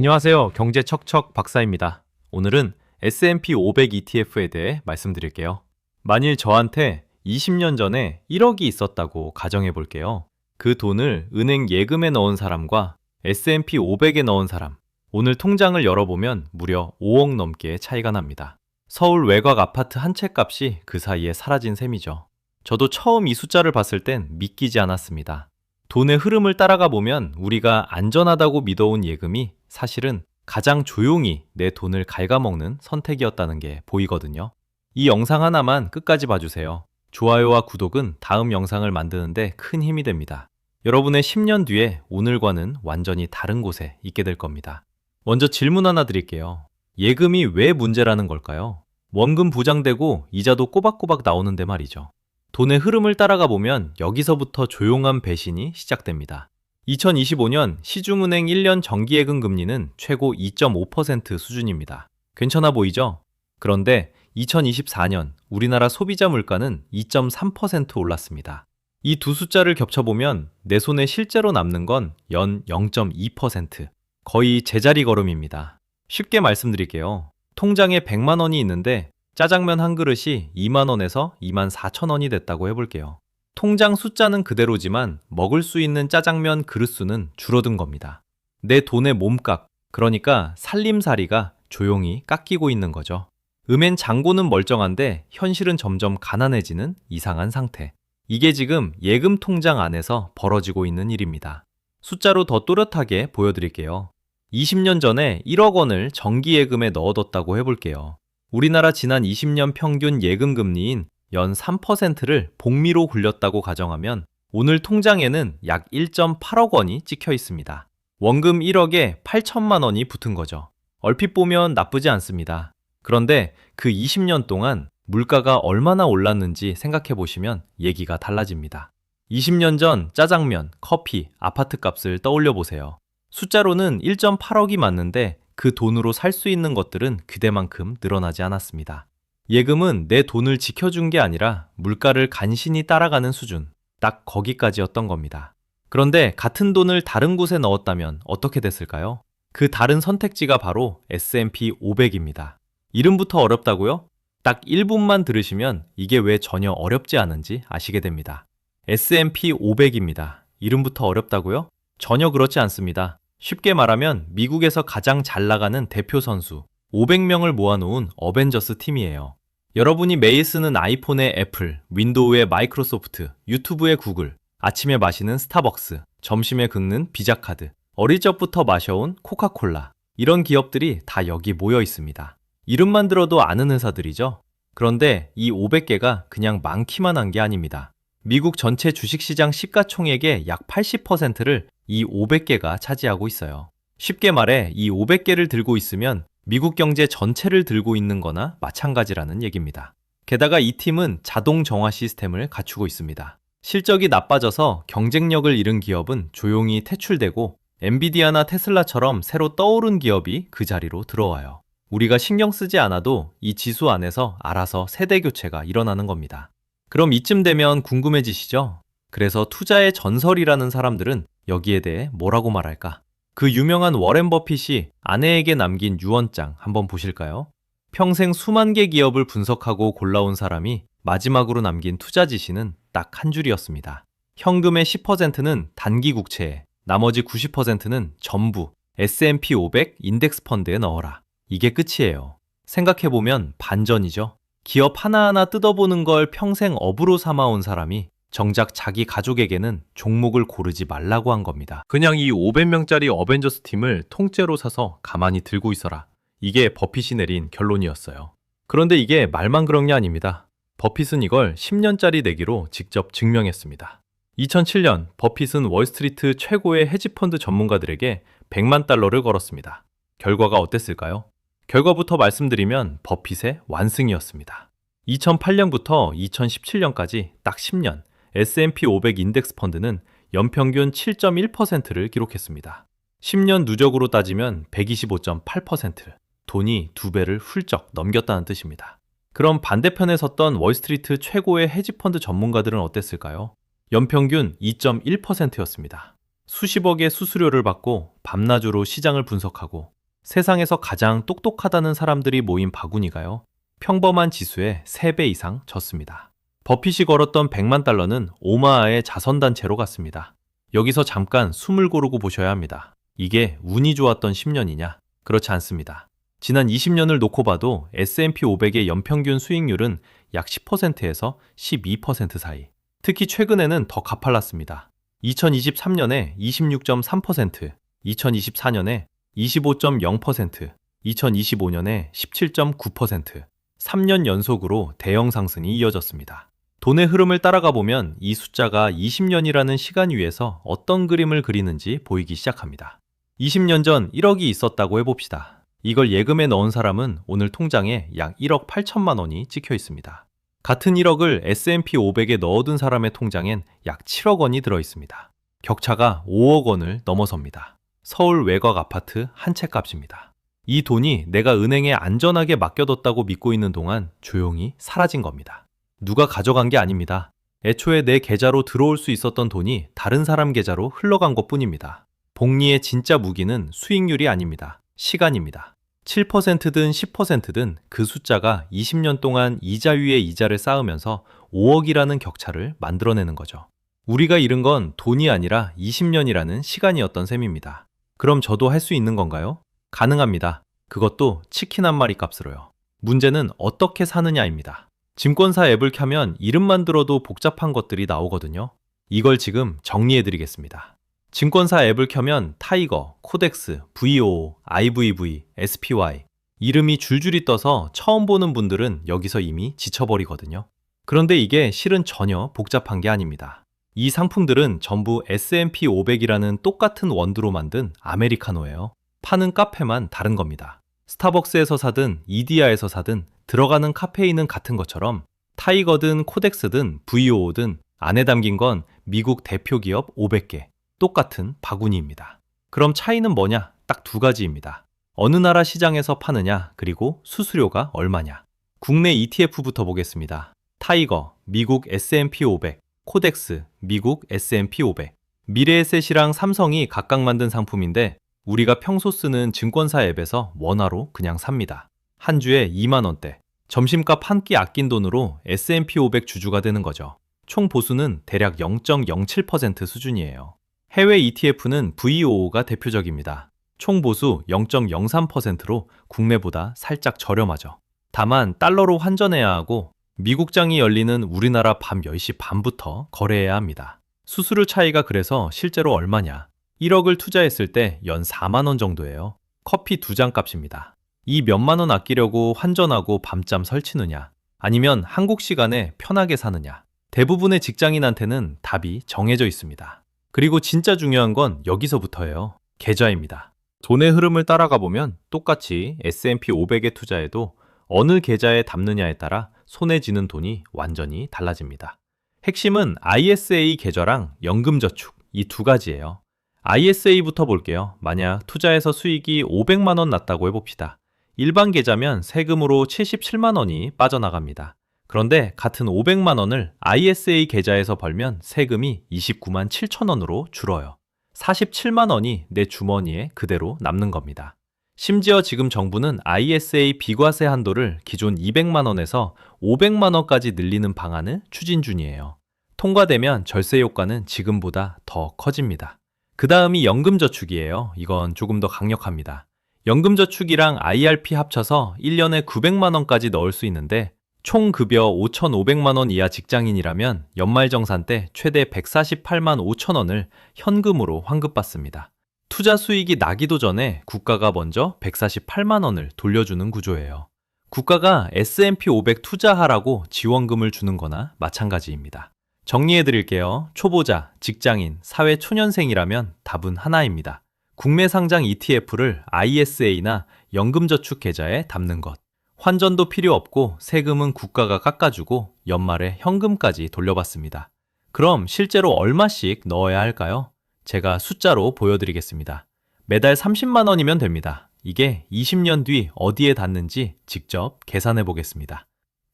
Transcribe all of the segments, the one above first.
안녕하세요. 경제 척척 박사입니다. 오늘은 S&P 500 ETF에 대해 말씀드릴게요. 만일 저한테 20년 전에 1억이 있었다고 가정해 볼게요. 그 돈을 은행 예금에 넣은 사람과 S&P 500에 넣은 사람, 오늘 통장을 열어보면 무려 5억 넘게 차이가 납니다. 서울 외곽 아파트 한 채 값이 그 사이에 사라진 셈이죠. 저도 처음 이 숫자를 봤을 땐 믿기지 않았습니다. 돈의 흐름을 따라가 보면 우리가 안전하다고 믿어온 예금이 사실은 가장 조용히 내 돈을 갉아먹는 선택이었다는 게 보이거든요. 이 영상 하나만 끝까지 봐주세요. 좋아요와 구독은 다음 영상을 만드는데 큰 힘이 됩니다. 여러분의 10년 뒤에 오늘과는 완전히 다른 곳에 있게 될 겁니다. 먼저 질문 하나 드릴게요. 예금이 왜 문제라는 걸까요? 원금 보장되고 이자도 꼬박꼬박 나오는데 말이죠. 돈의 흐름을 따라가 보면 여기서부터 조용한 배신이 시작됩니다. 2025년 시중은행 1년 정기예금 금리는 최고 2.5% 수준입니다. 괜찮아 보이죠? 그런데 2024년 우리나라 소비자 물가는 2.3% 올랐습니다. 이 두 숫자를 겹쳐보면 내 손에 실제로 남는 건 연 0.2%, 거의 제자리 걸음입니다. 쉽게 말씀드릴게요. 통장에 100만 원이 있는데 짜장면 한 그릇이 2만 원에서 2만 4천 원이 됐다고 해볼게요. 통장 숫자는 그대로지만 먹을 수 있는 짜장면 그릇 수는 줄어든 겁니다. 내 돈의 몸값, 그러니까 살림살이가 조용히 깎이고 있는 거죠. 음엔 잔고는 멀쩡한데 현실은 점점 가난해지는 이상한 상태. 이게 지금 예금 통장 안에서 벌어지고 있는 일입니다. 숫자로 더 또렷하게 보여드릴게요. 20년 전에 1억 원을 정기예금에 넣어뒀다고 해볼게요. 우리나라 지난 20년 평균 예금 금리인 연 3%를 복리로 굴렸다고 가정하면 오늘 통장에는 약 1.8억 원이 찍혀 있습니다. 원금 1억에 8천만 원이 붙은 거죠. 얼핏 보면 나쁘지 않습니다. 그런데 그 20년 동안 물가가 얼마나 올랐는지 생각해 보시면 얘기가 달라집니다. 20년 전 짜장면, 커피, 아파트 값을 떠올려 보세요. 숫자로는 1.8억이 맞는데 그 돈으로 살 수 있는 것들은 그대만큼 늘어나지 않았습니다. 예금은 내 돈을 지켜준 게 아니라 물가를 간신히 따라가는 수준, 딱 거기까지였던 겁니다. 그런데 같은 돈을 다른 곳에 넣었다면 어떻게 됐을까요? 그 다른 선택지가 바로 S&P 500입니다. 이름부터 어렵다고요? 딱 1분만 들으시면 이게 왜 전혀 어렵지 않은지 아시게 됩니다. S&P 500입니다. 이름부터 어렵다고요? 전혀 그렇지 않습니다. 쉽게 말하면 미국에서 가장 잘 나가는 대표 선수 500명을 모아놓은 어벤져스 팀이에요. 여러분이 매일 쓰는 아이폰의 애플, 윈도우의 마이크로소프트, 유튜브의 구글, 아침에 마시는 스타벅스, 점심에 긁는 비자카드, 어릴 적부터 마셔온 코카콜라, 이런 기업들이 다 여기 모여 있습니다. 이름만 들어도 아는 회사들이죠? 그런데 이 500개가 그냥 많기만 한 게 아닙니다. 미국 전체 주식시장 시가총액의 약 80%를 이 500개가 차지하고 있어요. 쉽게 말해 이 500개를 들고 있으면 미국 경제 전체를 들고 있는 거나 마찬가지라는 얘기입니다. 게다가 이 팀은 자동 정화 시스템을 갖추고 있습니다. 실적이 나빠져서 경쟁력을 잃은 기업은 조용히 퇴출되고 엔비디아나 테슬라처럼 새로 떠오른 기업이 그 자리로 들어와요. 우리가 신경 쓰지 않아도 이 지수 안에서 알아서 세대 교체가 일어나는 겁니다. 그럼 이쯤 되면 궁금해지시죠? 그래서 투자의 전설이라는 사람들은 여기에 대해 뭐라고 말할까? 그 유명한 워렌 버핏이 아내에게 남긴 유언장 한번 보실까요? 평생 수만 개 기업을 분석하고 골라온 사람이 마지막으로 남긴 투자 지시는 딱 한 줄이었습니다. 현금의 10%는 단기 국채에, 나머지 90%는 전부 S&P 500 인덱스 펀드에 넣어라. 이게 끝이에요. 생각해보면 반전이죠. 기업 하나하나 뜯어보는 걸 평생 업으로 삼아온 사람이 정작 자기 가족에게는 종목을 고르지 말라고 한 겁니다. 그냥 이 500명짜리 어벤져스 팀을 통째로 사서 가만히 들고 있어라. 이게 버핏이 내린 결론이었어요. 그런데 이게 말만 그런 게 아닙니다. 버핏은 이걸 10년짜리 내기로 직접 증명했습니다. 2007년 버핏은 월스트리트 최고의 헤지펀드 전문가들에게 100만 달러를 걸었습니다. 결과가 어땠을까요? 결과부터 말씀드리면 버핏의 완승이었습니다. 2008년부터 2017년까지 딱 10년 S&P 500 인덱스 펀드는 연평균 7.1%를 기록했습니다. 10년 누적으로 따지면 125.8%, 돈이 2배를 훌쩍 넘겼다는 뜻입니다. 그럼 반대편에 섰던 월스트리트 최고의 헤지펀드 전문가들은 어땠을까요? 연평균 2.1%였습니다. 수십억의 수수료를 받고 밤낮으로 시장을 분석하고 세상에서 가장 똑똑하다는 사람들이 모인 바구니가요. 평범한 지수의 3배 이상 졌습니다. 버핏이 걸었던 100만 달러는 오마하의 자선단체로 갔습니다. 여기서 잠깐 숨을 고르고 보셔야 합니다. 이게 운이 좋았던 10년이냐? 그렇지 않습니다. 지난 20년을 놓고 봐도 S&P 500의 연평균 수익률은 약 10%에서 12% 사이. 특히 최근에는 더 가팔랐습니다. 2023년에 26.3%, 2024년에 25.0%, 2025년에 17.9%, 3년 연속으로 대형 상승이 이어졌습니다. 돈의 흐름을 따라가 보면 이 숫자가 20년이라는 시간 위에서 어떤 그림을 그리는지 보이기 시작합니다. 20년 전 1억이 있었다고 해봅시다. 이걸 예금에 넣은 사람은 오늘 통장에 약 1억 8천만 원이 찍혀 있습니다. 같은 1억을 S&P 500에 넣어둔 사람의 통장엔 약 7억 원이 들어 있습니다. 격차가 5억 원을 넘어섭니다. 서울 외곽 아파트 한 채 값입니다. 이 돈이 내가 은행에 안전하게 맡겨뒀다고 믿고 있는 동안 조용히 사라진 겁니다. 누가 가져간 게 아닙니다. 애초에 내 계좌로 들어올 수 있었던 돈이 다른 사람 계좌로 흘러간 것뿐입니다. 복리의 진짜 무기는 수익률이 아닙니다. 시간입니다. 7%든 10%든 그 숫자가 20년 동안 이자 위에 이자를 쌓으면서 5억이라는 격차를 만들어내는 거죠. 우리가 잃은 건 돈이 아니라 20년이라는 시간이었던 셈입니다. 그럼 저도 할 수 있는 건가요? 가능합니다. 그것도 치킨 한 마리 값으로요. 문제는 어떻게 사느냐입니다. 증권사 앱을 켜면 이름만 들어도 복잡한 것들이 나오거든요. 이걸 지금 정리해드리겠습니다. 증권사 앱을 켜면 타이거, 코덱스, VOO, IVV, SPY 이름이 줄줄이 떠서 처음 보는 분들은 여기서 이미 지쳐버리거든요. 그런데 이게 실은 전혀 복잡한 게 아닙니다. 이 상품들은 전부 S&P 500이라는 똑같은 원두로 만든 아메리카노예요. 파는 카페만 다른 겁니다. 스타벅스에서 사든 이디야에서 사든 들어가는 카페인은 같은 것처럼 타이거든 코덱스든 VOO든 안에 담긴 건 미국 대표 기업 500개. 똑같은 바구니입니다. 그럼 차이는 뭐냐? 딱 2가지입니다. 어느 나라 시장에서 파느냐, 그리고 수수료가 얼마냐. 국내 ETF부터 보겠습니다. 타이거, 미국 S&P 500, 코덱스, 미국 S&P 500. 미래에셋이랑 삼성이 각각 만든 상품인데 우리가 평소 쓰는 증권사 앱에서 원화로 그냥 삽니다. 한 주에 2만 원대. 점심값 한 끼 아낀 돈으로 S&P 500 주주가 되는 거죠. 총 보수는 대략 0.07% 수준이에요. 해외 ETF는 VOO가 대표적입니다. 총 보수 0.03%로 국내보다 살짝 저렴하죠. 다만 달러로 환전해야 하고 미국장이 열리는 우리나라 밤 10시 반부터 거래해야 합니다. 수수료 차이가 그래서 실제로 얼마냐? 1억을 투자했을 때 연 4만 원 정도예요. 커피 2잔 값입니다. 이 몇만 원 아끼려고 환전하고 밤잠 설치느냐? 아니면 한국 시간에 편하게 사느냐? 대부분의 직장인한테는 답이 정해져 있습니다. 그리고 진짜 중요한 건 여기서부터예요. 계좌입니다. 돈의 흐름을 따라가 보면 똑같이 S&P 500에 투자해도 어느 계좌에 담느냐에 따라 손에 쥐는 돈이 완전히 달라집니다. 핵심은 ISA 계좌랑 연금저축 이 2가지예요. ISA부터 볼게요. 만약 투자해서 수익이 500만 원 났다고 해봅시다. 일반 계좌면 세금으로 77만 원이 빠져나갑니다. 그런데 같은 500만 원을 ISA 계좌에서 벌면 세금이 29만 7천 원으로 줄어요. 47만 원이 내 주머니에 그대로 남는 겁니다. 심지어 지금 정부는 ISA 비과세 한도를 기존 200만 원에서 500만 원까지 늘리는 방안을 추진 중이에요. 통과되면 절세 효과는 지금보다 더 커집니다. 그 다음이 연금저축이에요. 이건 조금 더 강력합니다. 연금저축이랑 IRP 합쳐서 1년에 900만 원까지 넣을 수 있는데 총 급여 5,500만 원 이하 직장인이라면 연말정산 때 최대 148만 5천 원을 현금으로 환급받습니다. 투자 수익이 나기도 전에 국가가 먼저 148만 원을 돌려주는 구조예요. 국가가 S&P 500 투자하라고 지원금을 주는 거나 마찬가지입니다. 정리해 드릴게요. 초보자, 직장인, 사회 초년생이라면 답은 하나입니다. 국내 상장 ETF를 ISA나 연금저축 계좌에 담는 것. 환전도 필요 없고 세금은 국가가 깎아주고 연말에 현금까지 돌려받습니다. 그럼 실제로 얼마씩 넣어야 할까요? 제가 숫자로 보여드리겠습니다. 매달 30만 원이면 됩니다. 이게 20년 뒤 어디에 닿는지 직접 계산해 보겠습니다.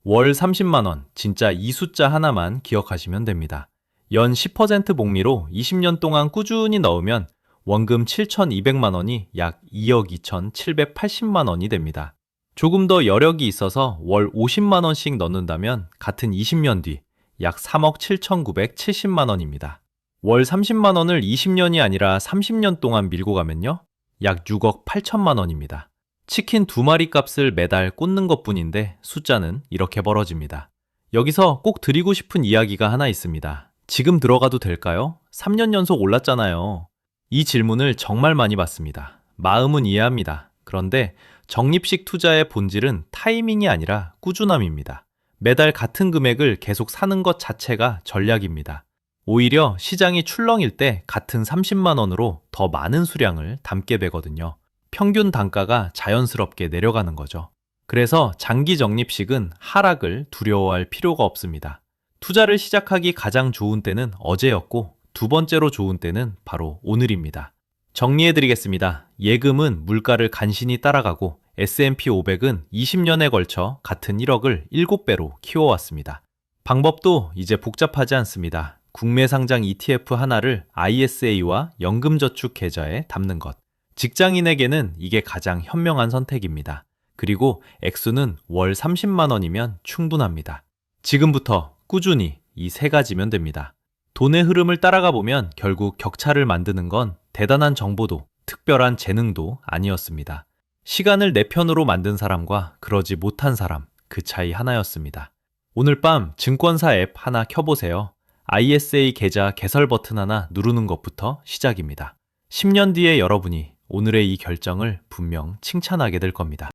월 30만 원, 진짜 이 숫자 하나만 기억하시면 됩니다. 연 10% 복리로 20년 동안 꾸준히 넣으면 원금 7,200만 원이 약 2억 2,780만 원이 됩니다. 조금 더 여력이 있어서 월 50만 원씩 넣는다면 같은 20년 뒤 약 3억 7,970만 원입니다. 월 30만 원을 20년이 아니라 30년 동안 밀고 가면요, 약 6억 8천만 원입니다. 치킨 2마리 값을 매달 꽂는 것뿐인데 숫자는 이렇게 벌어집니다. 여기서 꼭 드리고 싶은 이야기가 하나 있습니다. 지금 들어가도 될까요? 3년 연속 올랐잖아요. 이 질문을 정말 많이 받습니다. 마음은 이해합니다. 그런데 적립식 투자의 본질은 타이밍이 아니라 꾸준함입니다. 매달 같은 금액을 계속 사는 것 자체가 전략입니다. 오히려 시장이 출렁일 때 같은 30만 원으로 더 많은 수량을 담게 되거든요. 평균 단가가 자연스럽게 내려가는 거죠. 그래서 장기 적립식은 하락을 두려워할 필요가 없습니다. 투자를 시작하기 가장 좋은 때는 어제였고, 두 번째로 좋은 때는 바로 오늘입니다. 정리해드리겠습니다. 예금은 물가를 간신히 따라가고 S&P 500은 20년에 걸쳐 같은 1억을 7배로 키워왔습니다. 방법도 이제 복잡하지 않습니다. 국내 상장 ETF 하나를 ISA와 연금저축 계좌에 담는 것. 직장인에게는 이게 가장 현명한 선택입니다. 그리고 액수는 월 30만 원이면 충분합니다. 지금부터 꾸준히 이 세 가지면 됩니다. 돈의 흐름을 따라가 보면 결국 격차를 만드는 건 대단한 정보도 특별한 재능도 아니었습니다. 시간을 내 편으로 만든 사람과 그러지 못한 사람, 그 차이 하나였습니다. 오늘 밤 증권사 앱 하나 켜보세요. ISA 계좌 개설 버튼 하나 누르는 것부터 시작입니다. 10년 뒤에 여러분이 오늘의 이 결정을 분명 칭찬하게 될 겁니다.